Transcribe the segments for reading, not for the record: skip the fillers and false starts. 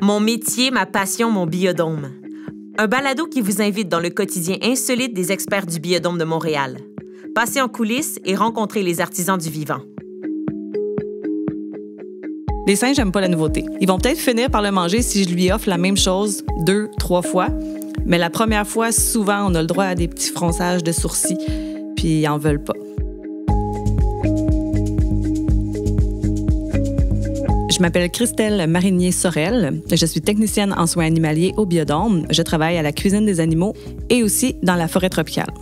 Mon métier, ma passion, mon biodôme. Un balado qui vous invite dans le quotidien insolite des experts du biodôme de Montréal. Passez en coulisses et rencontrez les artisans du vivant. Les singes n'aiment pas la nouveauté. Ils vont peut-être finir par le manger si je lui offre la même chose 2, 3 fois. Mais la première fois, souvent, on a le droit à des petits fronçages de sourcils, puis ils n'en veulent pas. Je m'appelle Christelle Marinier-Sorel. Je suis technicienne en soins animaliers au Biodôme. Je travaille à la cuisine des animaux et aussi dans la forêt tropicale.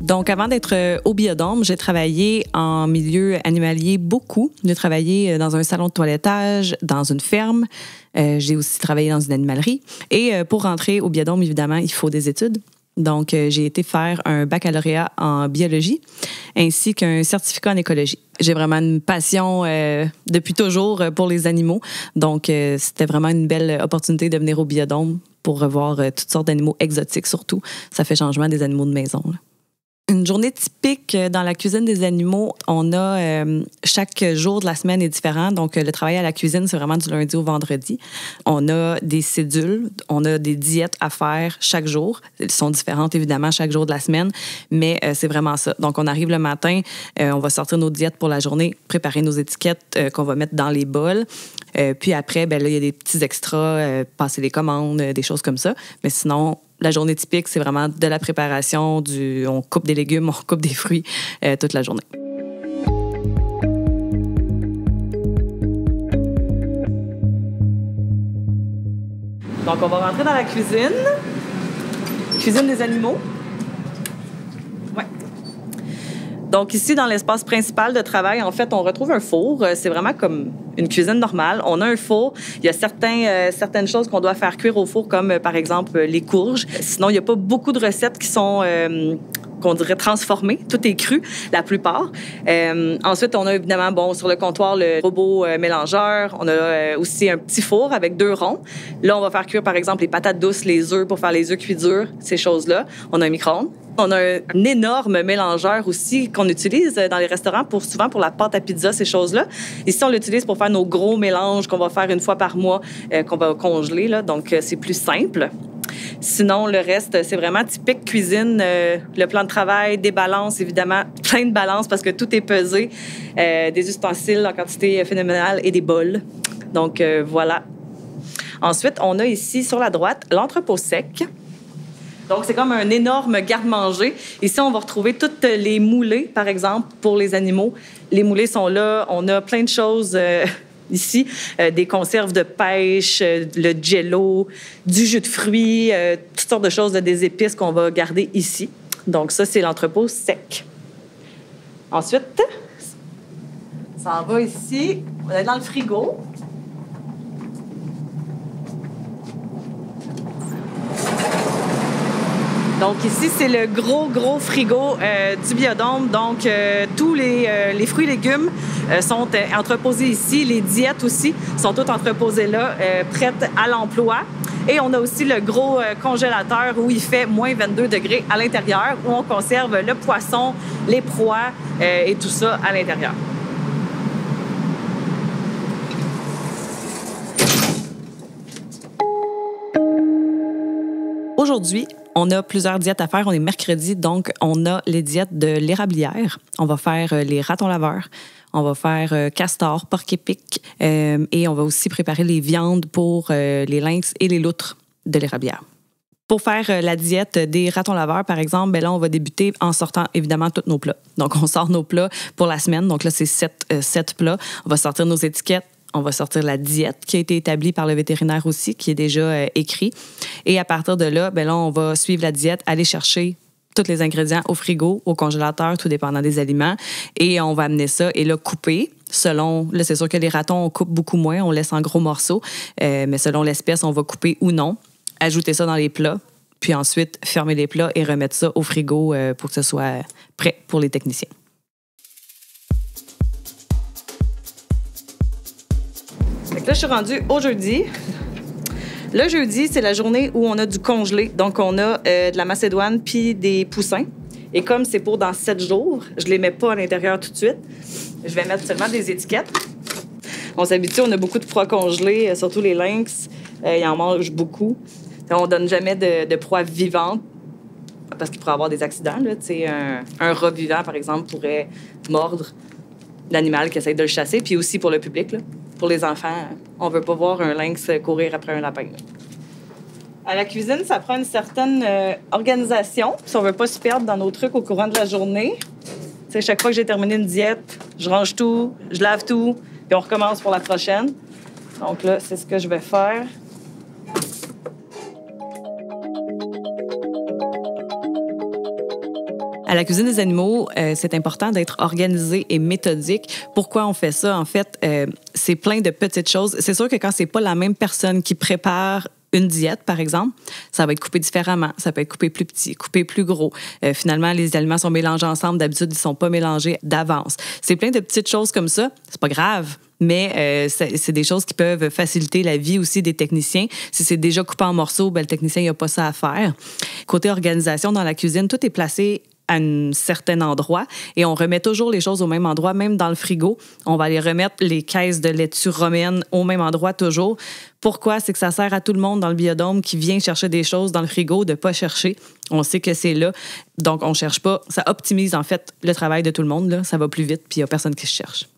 Donc, avant d'être au Biodôme, j'ai travaillé en milieu animalier beaucoup. J'ai travaillé dans un salon de toilettage, dans une ferme. J'ai aussi travaillé dans une animalerie. Et pour rentrer au Biodôme, évidemment, il faut des études. Donc, j'ai été faire un baccalauréat en biologie ainsi qu'un certificat en écologie. J'ai vraiment une passion depuis toujours pour les animaux. Donc, c'était vraiment une belle opportunité de venir au Biodôme pour revoir toutes sortes d'animaux exotiques surtout. Ça fait changement des animaux de maison, là. Une journée typique dans la cuisine des animaux, on a chaque jour de la semaine est différent. Donc, le travail à la cuisine, c'est vraiment du lundi au vendredi. On a des cédules, on a des diètes à faire chaque jour. Elles sont différentes, évidemment, chaque jour de la semaine, mais c'est vraiment ça. Donc, on arrive le matin, on va sortir nos diètes pour la journée, préparer nos étiquettes qu'on va mettre dans les bols. Puis après, ben là, il y a des petits extras, passer les commandes, des choses comme ça. Mais sinon, la journée typique, c'est vraiment de la préparation, on coupe des légumes, on coupe des fruits toute la journée. Donc, on va rentrer dans la cuisine. Cuisine des animaux. Ouais. Donc, ici, dans l'espace principal de travail, en fait, on retrouve un four. C'est vraiment comme une cuisine normale. On a un four. Il y a certaines choses qu'on doit faire cuire au four, comme, par exemple, les courges. Sinon, il n'y a pas beaucoup de recettes qui sont, qu'on dirait, transformées. Tout est cru, la plupart. Ensuite, on a évidemment, sur le comptoir, le robot mélangeur. On a aussi un petit four avec 2 ronds. Là, on va faire cuire, par exemple, les patates douces, les œufs pour faire les œufs cuits durs, ces choses-là. On a un micro-ondes. On a un énorme mélangeur aussi qu'on utilise dans les restaurants souvent pour la pâte à pizza, ces choses-là. Ici, on l'utilise pour faire nos gros mélanges qu'on va faire une fois par mois, qu'on va congeler, là. Donc, c'est plus simple. Sinon, le reste, c'est vraiment typique cuisine. Le plan de travail, des balances, évidemment, plein de balances parce que tout est pesé. Des ustensiles en quantité phénoménale et des bols. Donc, voilà. Ensuite, on a ici, sur la droite, l'entrepôt sec. Donc, c'est comme un énorme garde-manger. Ici, on va retrouver toutes les moulées, par exemple, pour les animaux. Les moulées sont là. On a plein de choses ici. Des conserves de pêche, le jello, du jus de fruits, toutes sortes de choses, des épices qu'on va garder ici. Donc, ça, c'est l'entrepôt sec. Ensuite, ça en va ici. On est dans le frigo. Donc ici, c'est le gros frigo du Biodôme. Donc, tous les fruits et légumes sont entreposés ici. Les diètes aussi sont toutes entreposées là, prêtes à l'emploi. Et on a aussi le gros congélateur où il fait moins 22 degrés à l'intérieur, où on conserve le poisson, les proies et tout ça à l'intérieur. Aujourd'hui, on a plusieurs diètes à faire. On est mercredi, donc on a les diètes de l'érablière. On va faire les ratons laveurs. On va faire castor, porc-épic. Et on va aussi préparer les viandes pour les lynx et les loutres de l'érablière. Pour faire la diète des ratons laveurs, par exemple, ben là, on va débuter en sortant évidemment tous nos plats. Donc, on sort nos plats pour la semaine. Donc là, c'est 7 plats. On va sortir nos étiquettes. On va sortir la diète qui a été établie par le vétérinaire aussi, qui est déjà écrit. Et à partir de là, ben là, on va suivre la diète, aller chercher tous les ingrédients au frigo, au congélateur, tout dépendant des aliments. Et on va amener ça et là, couper selon... Là, c'est sûr que les ratons, on coupe beaucoup moins, on laisse en gros morceaux. Mais selon l'espèce, on va couper ou non. Ajouter ça dans les plats. Puis ensuite, fermer les plats et remettre ça au frigo pour que ce soit prêt pour les techniciens. Là, je suis rendue au jeudi. Le jeudi, c'est la journée où on a du congelé. Donc, on a de la macédoine puis des poussins. Et comme c'est pour dans 7 jours, je ne les mets pas à l'intérieur tout de suite. Je vais mettre seulement des étiquettes. On s'habitue, on a beaucoup de proies congelées, surtout les lynx. Ils en mangent beaucoup. On donne jamais de proies vivantes parce qu'il pourrait avoir des accidents. Là. Un rat vivant, par exemple, pourrait mordre l'animal qui essaie de le chasser, puis aussi pour le public. Là. Pour les enfants, on veut pas voir un lynx courir après un lapin. Là. À la cuisine, ça prend une certaine organisation, si on veut pas se perdre dans nos trucs au courant de la journée. T'sais, chaque fois que j'ai terminé une diète, je range tout, je lave tout, puis on recommence pour la prochaine. Donc là, c'est ce que je vais faire. À la cuisine des animaux, c'est important d'être organisé et méthodique. Pourquoi on fait ça? En fait, c'est plein de petites choses. C'est sûr que quand c'est pas la même personne qui prépare une diète, par exemple, ça va être coupé différemment. Ça peut être coupé plus petit, coupé plus gros. Finalement, les aliments sont mélangés ensemble. D'habitude, ils sont pas mélangés d'avance. C'est plein de petites choses comme ça. C'est pas grave. Mais c'est des choses qui peuvent faciliter la vie aussi des techniciens. Si c'est déjà coupé en morceaux, ben, le technicien n'a pas ça à faire. Côté organisation dans la cuisine, tout est placé à un certain endroit et on remet toujours les choses au même endroit, même dans le frigo. On va aller remettre les caisses de laitue romaine au même endroit toujours. Pourquoi? C'est que ça sert à tout le monde dans le biodôme qui vient chercher des choses dans le frigo de ne pas chercher. On sait que c'est là, donc on ne cherche pas. Ça optimise en fait le travail de tout le monde. Là. Ça va plus vite puis il n'y a personne qui se cherche.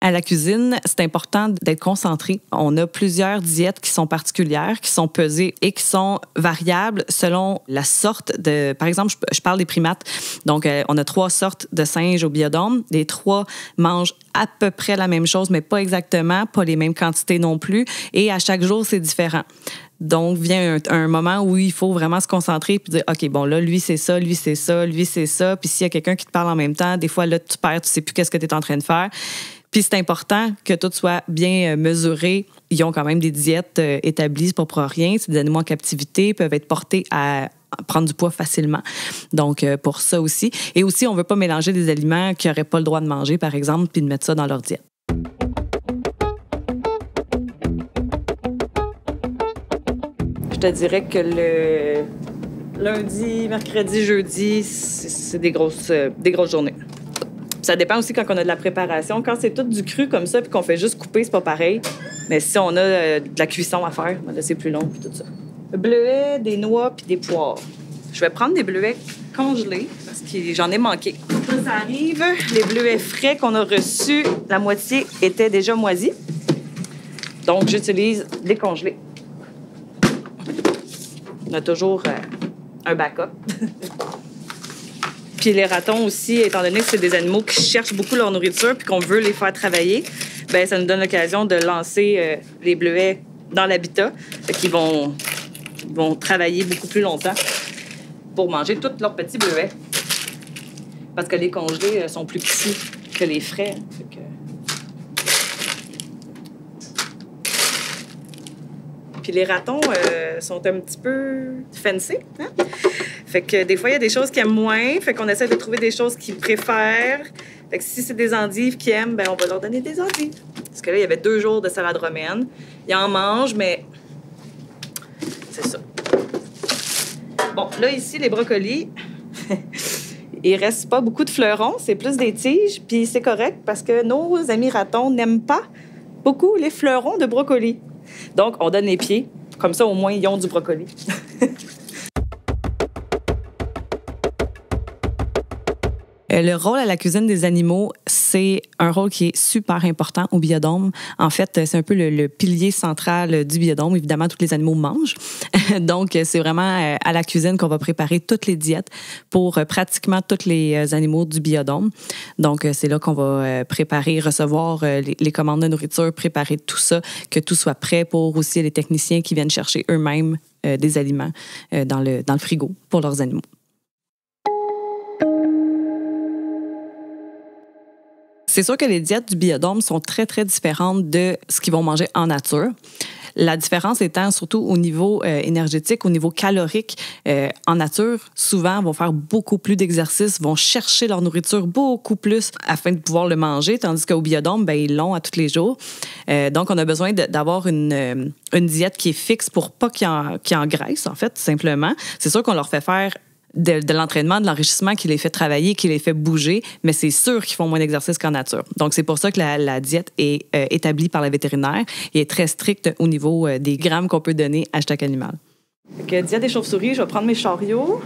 À la cuisine, c'est important d'être concentré. On a plusieurs diètes qui sont particulières, qui sont pesées et qui sont variables selon la sorte de... Par exemple, je parle des primates. Donc, on a 3 sortes de singes au biodôme. Les 3 mangent à peu près la même chose, mais pas exactement, pas les mêmes quantités non plus. Et à chaque jour, c'est différent. Donc, vient un moment où il faut vraiment se concentrer et dire, OK, bon, là, lui, c'est ça, lui, c'est ça, lui, c'est ça. Puis s'il y a quelqu'un qui te parle en même temps, des fois, là, tu perds, tu sais plus qu'est-ce que tu es en train de faire. Puis c'est important que tout soit bien mesuré. Ils ont quand même des diètes établies, c'est pas pour rien. C'est des animaux en captivité, peuvent être portés à prendre du poids facilement. Donc, pour ça aussi. Et aussi, on veut pas mélanger des aliments qu'ils n'auraient pas le droit de manger, par exemple, puis de mettre ça dans leur diète. Je te dirais que le lundi, mercredi, jeudi, c'est des grosses journées. Ça dépend aussi quand on a de la préparation. Quand c'est tout du cru comme ça puis qu'on fait juste couper, c'est pas pareil. Mais si on a de la cuisson à faire, là, c'est plus long puis tout ça. Bleuets, des noix puis des poires. Je vais prendre des bleuets congelés parce que j'en ai manqué. Ça arrive. Les bleuets frais qu'on a reçus, la moitié était déjà moisie. Donc, j'utilise les congelés. On a toujours un backup. Puis les ratons aussi, étant donné que c'est des animaux qui cherchent beaucoup leur nourriture puis qu'on veut les faire travailler, bien, ça nous donne l'occasion de lancer les bleuets dans l'habitat. Fait qu'ils vont travailler beaucoup plus longtemps pour manger tous leurs petits bleuets. Parce que les congelés sont plus petits que les frais. Fait que... Puis les ratons sont un petit peu fancy, hein? Fait que des fois, il y a des choses qu'ils aiment moins. Fait qu'on essaie de trouver des choses qu'ils préfèrent. Fait que si c'est des endives qu'ils aiment, bien, on va leur donner des endives. Parce que là, il y avait 2 jours de salade romaine. Ils en mangent, mais c'est ça. Bon, là, ici, les brocolis, il reste pas beaucoup de fleurons. C'est plus des tiges. Puis c'est correct parce que nos amis ratons n'aiment pas beaucoup les fleurons de brocolis. Donc, on donne les pieds. Comme ça, au moins, ils ont du brocoli. Le rôle à la cuisine des animaux, c'est un rôle qui est super important au biodôme. En fait, c'est un peu le pilier central du biodôme. Évidemment, tous les animaux mangent. Donc, c'est vraiment à la cuisine qu'on va préparer toutes les diètes pour pratiquement tous les animaux du biodôme. Donc, c'est là qu'on va préparer, recevoir les commandes de nourriture, préparer tout ça, que tout soit prêt pour aussi les techniciens qui viennent chercher eux-mêmes des aliments dans le frigo pour leurs animaux. C'est sûr que les diètes du biodôme sont très, très différentes de ce qu'ils vont manger en nature. La différence étant surtout au niveau énergétique, au niveau calorique. En nature, souvent, vont faire beaucoup plus d'exercices, vont chercher leur nourriture beaucoup plus afin de pouvoir le manger, tandis qu'au biodôme, ben, ils l'ont à tous les jours. Donc, on a besoin d'avoir une diète qui est fixe pour pas qu'ils engraissent, en fait, tout simplement. C'est sûr qu'on leur fait faire de l'entraînement, de l'enrichissement qui les fait travailler, qui les fait bouger, mais c'est sûr qu'ils font moins d'exercice qu'en nature. Donc, c'est pour ça que la diète est établie par la vétérinaire et est très stricte au niveau des grammes qu'on peut donner à chaque animal. Donc, diète des chauves-souris, je vais prendre mes chariots.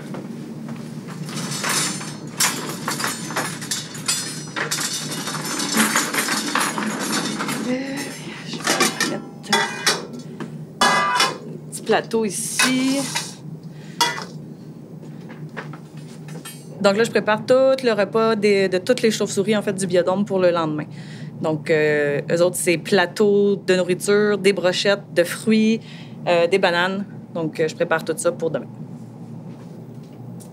Je vais mettre un petit plateau ici. Donc là, je prépare tout le repas de toutes les chauves-souris en fait, du biodôme pour le lendemain. Donc, eux autres, c'est plateau de nourriture, des brochettes, de fruits, des bananes. Donc, je prépare tout ça pour demain.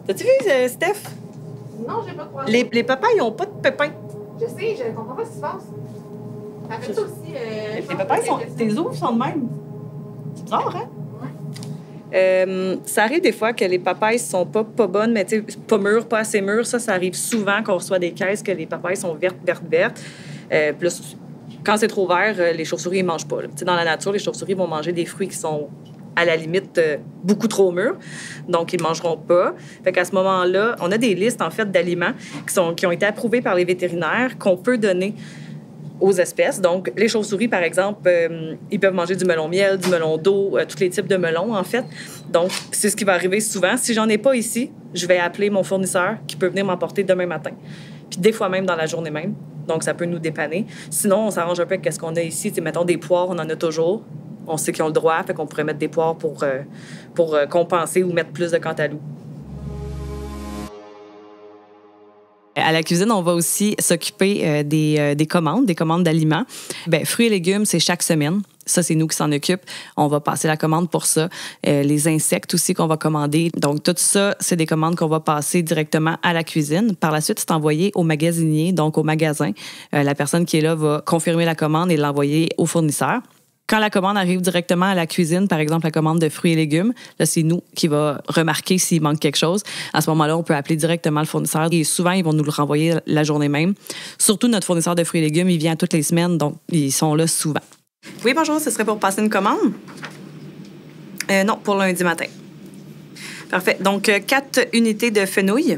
T'as-tu vu, Steph? Non, j'ai pas de poisson. Les papayes, ils n'ont pas de pépins. Je sais, je comprends pas ce qui se passe. Ça fait ça aussi. Les papayes, tes os sont de même. C'est bizarre, hein? Ça arrive des fois que les papayes sont pas bonnes, mais pas mûres, pas assez mûres. Ça arrive souvent qu'on reçoit des caisses que les papayes sont vertes. Plus, quand c'est trop vert, les chauves-souris ne mangent pas. Dans la nature, les chauves-souris vont manger des fruits qui sont à la limite beaucoup trop mûrs, donc ils ne mangeront pas. Fait qu'à ce moment-là, on a des listes en fait d'aliments qui ont été approuvés par les vétérinaires qu'on peut donner aux espèces. Donc, les chauves-souris, par exemple, ils peuvent manger du melon miel, du melon d'eau, tous les types de melons, en fait. Donc, c'est ce qui va arriver souvent. Si j'en ai pas ici, je vais appeler mon fournisseur qui peut venir m'emporter demain matin. Puis des fois même dans la journée même. Donc, ça peut nous dépanner. Sinon, on s'arrange un peu avec ce qu'on a ici. T'sais, mettons des poires, on en a toujours. On sait qu'ils ont le droit, fait qu'on pourrait mettre des poires pour compenser ou mettre plus de cantaloupe. À la cuisine, on va aussi s'occuper des commandes d'aliments. Bien, fruits et légumes, c'est chaque semaine. Ça, c'est nous qui s'en occupe. On va passer la commande pour ça. Les insectes aussi qu'on va commander. Donc, tout ça, c'est des commandes qu'on va passer directement à la cuisine. Par la suite, c'est envoyé au magasinier, donc au magasin. La personne qui est là va confirmer la commande et l'envoyer au fournisseur. Quand la commande arrive directement à la cuisine, par exemple la commande de fruits et légumes, là, c'est nous qui va remarquer s'il manque quelque chose. À ce moment-là, on peut appeler directement le fournisseur et souvent, ils vont nous le renvoyer la journée même. Surtout, notre fournisseur de fruits et légumes, il vient toutes les semaines, donc ils sont là souvent. Oui, bonjour, ce serait pour passer une commande? Non, pour lundi matin. Parfait. Donc, 4 unités de fenouil,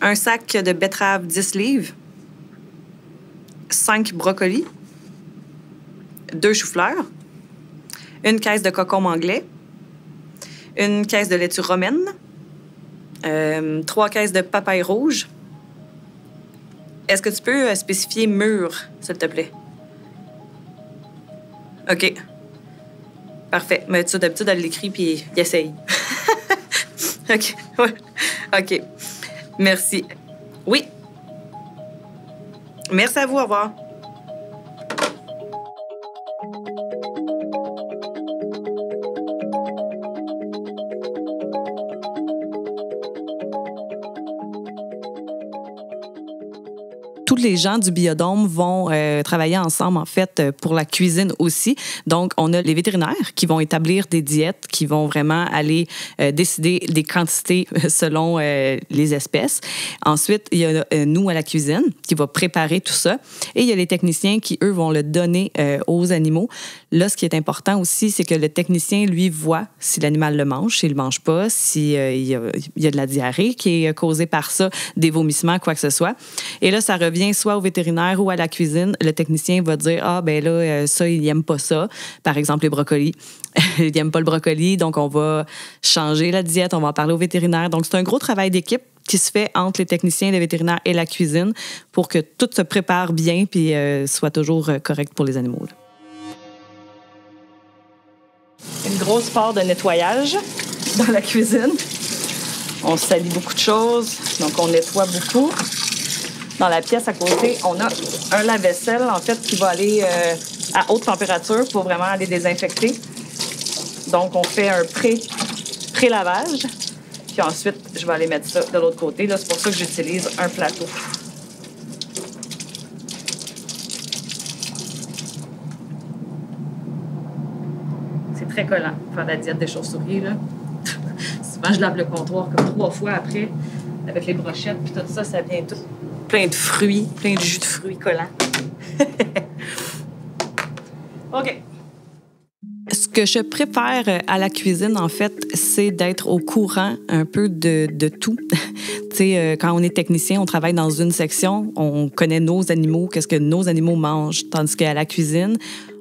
un sac de betterave 10 livres, 5 brocolis, 2 choux-fleurs, une caisse de concombre anglais, une caisse de laitue romaine, 3 caisses de papaye rouge. Est-ce que tu peux spécifier mûr, s'il te plaît? OK. Parfait. Mais tu sais, d'habitude, elle l'écrit puis il essaye. OK. Ouais. OK. Merci. Oui. Merci à vous. Au revoir. Tous les gens du biodôme vont travailler ensemble, en fait, pour la cuisine aussi. Donc, on a les vétérinaires qui vont établir des diètes, qui vont vraiment aller décider des quantités selon les espèces. Ensuite, il y a nous à la cuisine qui va préparer tout ça. Et il y a les techniciens qui, eux, vont le donner aux animaux. Là, ce qui est important aussi, c'est que le technicien, lui, voit si l'animal le mange, s'il ne le mange pas, s'il y a de la diarrhée qui est causée par ça, des vomissements, quoi que ce soit. Et là, ça revient soit au vétérinaire ou à la cuisine. Le technicien va dire, ah, ben là, ça, il n'aime pas ça. Par exemple, les brocolis. Il n'aime pas le brocoli, donc on va changer la diète, on va en parler au vétérinaire. Donc, c'est un gros travail d'équipe qui se fait entre les techniciens, les vétérinaires et la cuisine pour que tout se prépare bien puis soit toujours correct pour les animaux. Là. Une grosse part de nettoyage dans la cuisine. On salit beaucoup de choses, donc on nettoie beaucoup. Dans la pièce à côté, on a un lave-vaisselle, en fait, qui va aller à haute température pour vraiment aller désinfecter. Donc, on fait un pré-lavage. Puis ensuite, je vais aller mettre ça de l'autre côté. Là, c'est pour ça que j'utilise un plateau. C'est très collant, faire la diète des chauves-souris, là. Souvent, je lave le comptoir comme 3 fois après, avec les brochettes, puis tout ça, ça vient tout plein de fruits, plein de jus de fruits collants. OK. Ce que que je préfère à la cuisine, en fait, c'est d'être au courant un peu de tout. Tu sais, quand on est technicien, on travaille dans une section, on connaît nos animaux, qu'est-ce que nos animaux mangent, tandis qu'à la cuisine,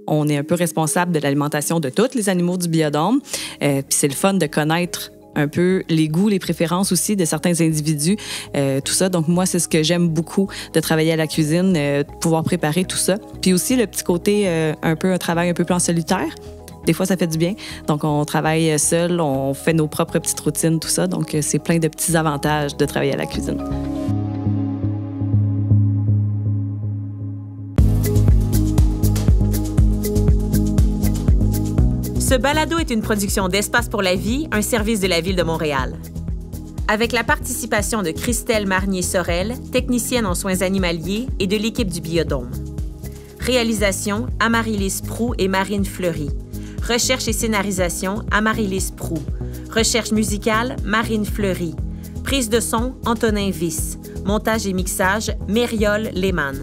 on est un peu responsable de l'alimentation de tous les animaux du biodôme. Puis c'est le fun de connaître un peu les goûts, les préférences aussi de certains individus, tout ça. Donc moi, c'est ce que j'aime beaucoup de travailler à la cuisine, de pouvoir préparer tout ça. Puis aussi le petit côté, un travail un peu plus en solitaire. Des fois, ça fait du bien. Donc, on travaille seul, on fait nos propres petites routines, tout ça. Donc, c'est plein de petits avantages de travailler à la cuisine. Ce balado est une production d'Espace pour la vie, un service de la Ville de Montréal. Avec la participation de Christelle Marnier-Sorel, technicienne en soins animaliers, et de l'équipe du Biodôme. Réalisation, Amaryllis Proux et Marine Fleury. Recherche et scénarisation, Amaryllis Proux. Recherche musicale, Marine Fleury. Prise de son, Antonin Vyss. Montage et mixage, Mériole Lehmann.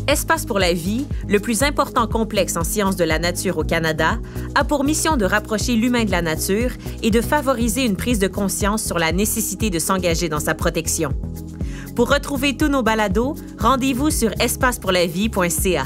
Espace pour la vie, le plus important complexe en sciences de la nature au Canada, a pour mission de rapprocher l'humain de la nature et de favoriser une prise de conscience sur la nécessité de s'engager dans sa protection. Pour retrouver tous nos balados, rendez-vous sur espacepourlavie.ca.